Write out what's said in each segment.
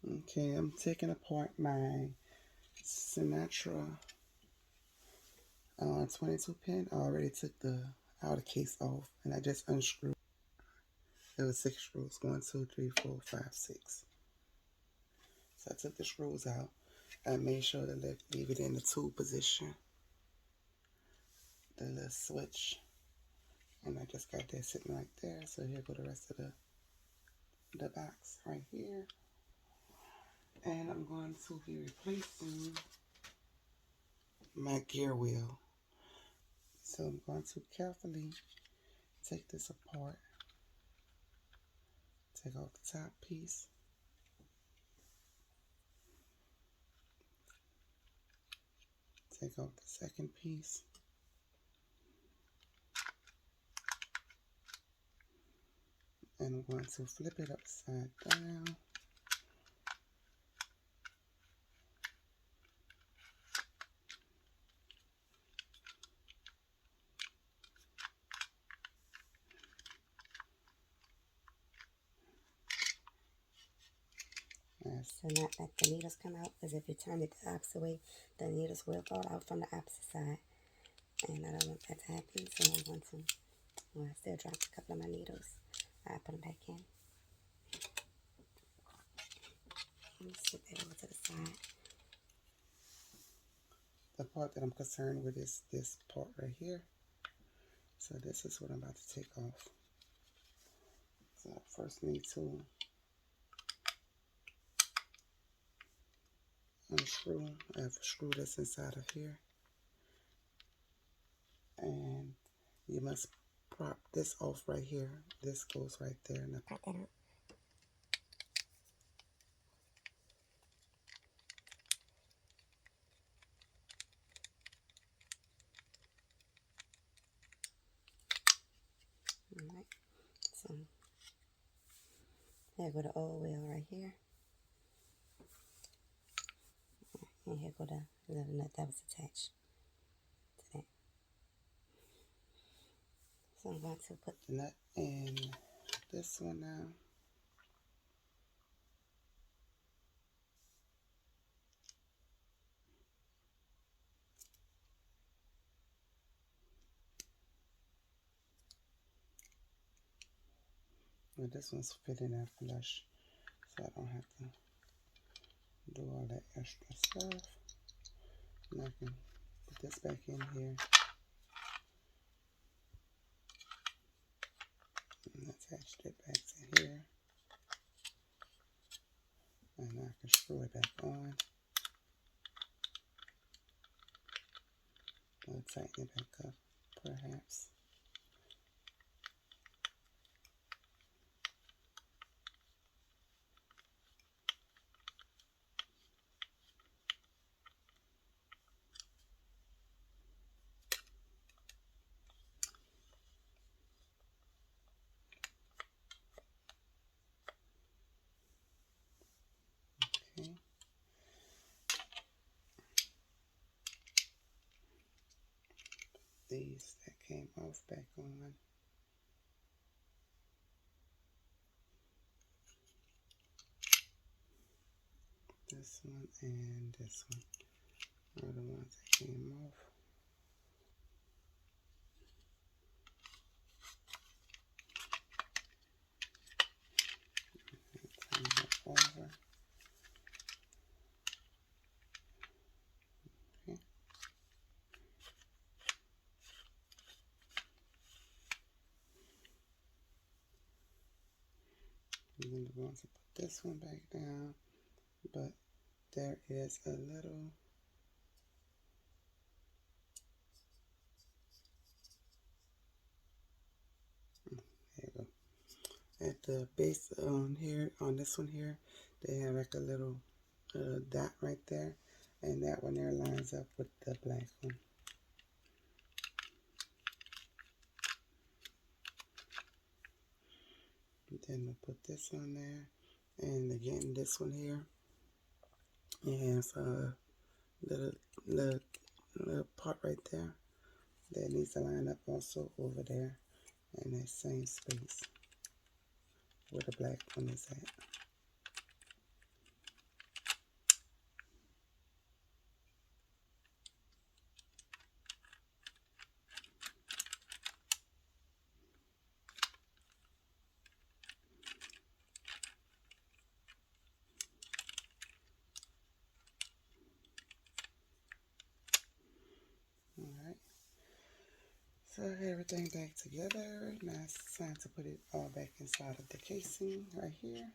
Okay, I'm taking apart my Sinatra 22 pin. I already took the outer case off and I just unscrewed. There was 6 screws, 1, 2, 3, 4, 5, 6. So I took the screws out. I made sure to leave it in the 2 position, the little switch. And I just got that sitting right there. So here go the rest of the box right here. And I'm going to be replacing my gear wheel. So I'm going to carefully take this apart. Take off the top piece. Take off the second piece. And I'm going to flip it upside down. So not let the needles come out, because if you turn it the opposite way, the needles will fall out from the opposite side. And I don't want that to happen, so I'm going to, well, I still dropped a couple of my needles. I put them back in. Let me sit that over to the side. The part that I'm concerned with is this part right here. So this is what I'm about to take off. So I first need to unscrew. I have a screw that's inside of here. And you must prop this off right here. This goes right there. And I prop that up. Alright, so here go the old wheel right here. And here go the little nut that was attached to that. So I'm going to put the nut in this one now. Well, this one's fitting in flush, so I don't have to do all that extra stuff. And I can put this back in here and attach it back to here. And I can screw it back on. I'll tighten it back up, perhaps. Okay. These that came off back on. This one and this one are the ones that came off. Turn that over. Okay. And then we're going to put this one back down, but there is a little there you go. At the base on here, on this one here, they have like a little dot right there, and that one there lines up with the black one. And then we'll put this on there, and again this one here, it has a little part right there that needs to line up also over there in that same space where the black one is at. everything back together. Now it's time to put it all back inside of the casing right here.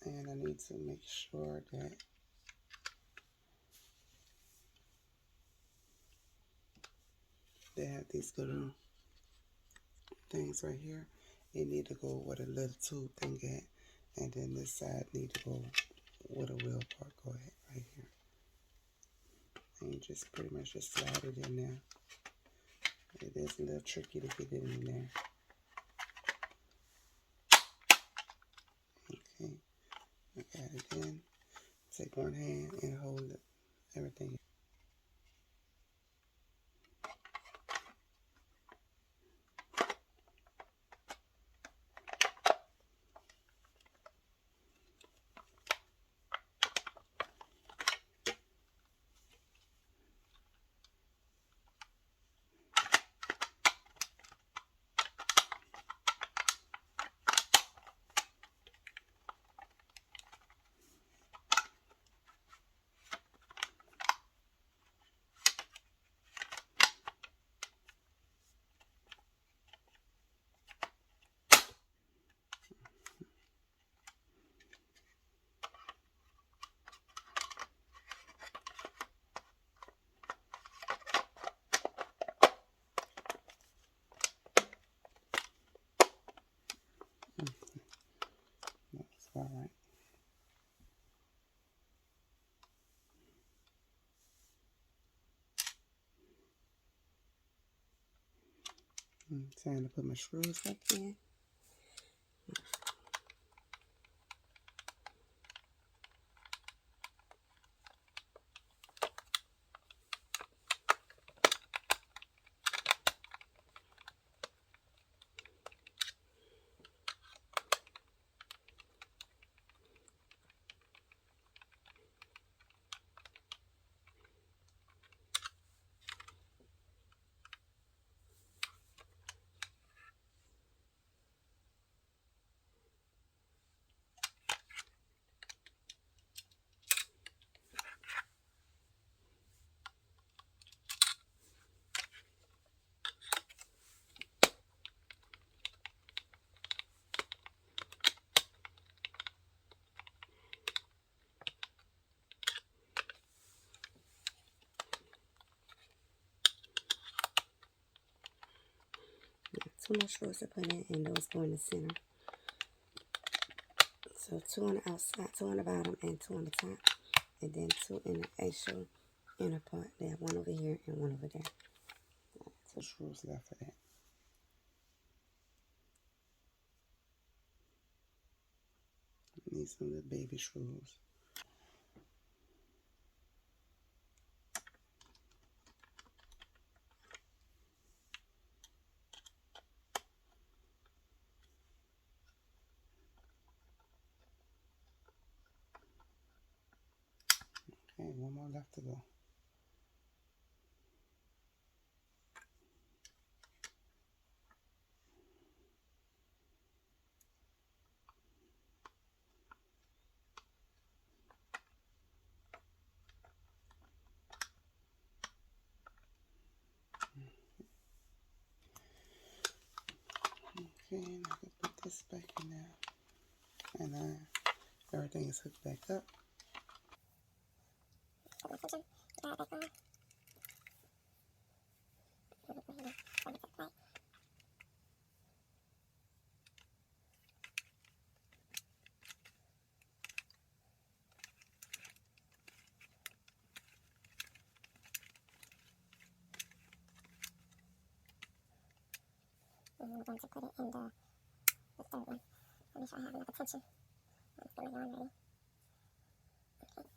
And I need to make sure that they have these little things right here. It need to go where the little tube thing at, and then this side need to go where the wheel part go at right here. And you just pretty much just slide it in there. It is a little tricky to get it in there. Okay, I got it in. Take one hand and hold it, everything. That's all right. Time to put my screws back in. Two more screws to put in, and those go in the center. So two on the outside, two on the bottom, and two on the top, and then two in the actual inner part. They have one over here and one over there. Two screws left for that. Need some little baby screws. Okay, one more left to go. Okay, and I can put this back in there. And everything is hooked back up. And I'm going to put it in the third one. Make sure I have enough attention. Let's get my yarn ready. Okay.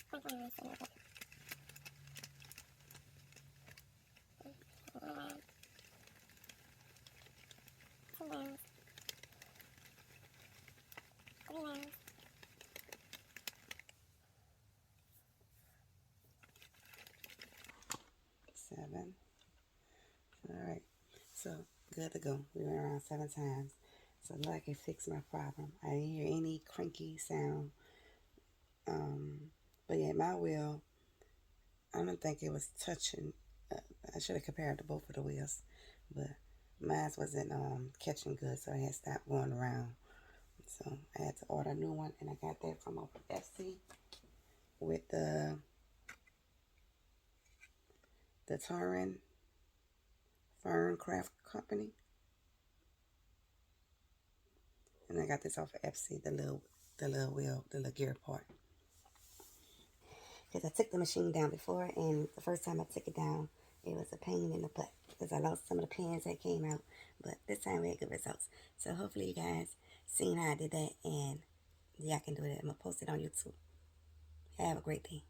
Crank my yarn a little bit. One round. Two rounds. Three rounds. 7. Alright. So good to go. We went around 7 times. So look like it fixed my problem. I didn't hear any cranky sound. But yeah, my wheel, I don't think it was touching I should have compared to both of the wheels, but mine wasn't catching good, so I had stopped going around. So I had to order a new one, and I got that from FC with the Turin Fern Craft Company, and I got this off of FC, the little wheel, the little gear part. Because I took the machine down before, and the first time I took it down, it was a pain in the butt because I lost some of the pins that came out. But this time we had good results. So hopefully you guys seen how I did that, and yeah, I can do it. I'm going to post it on YouTube. Have a great day.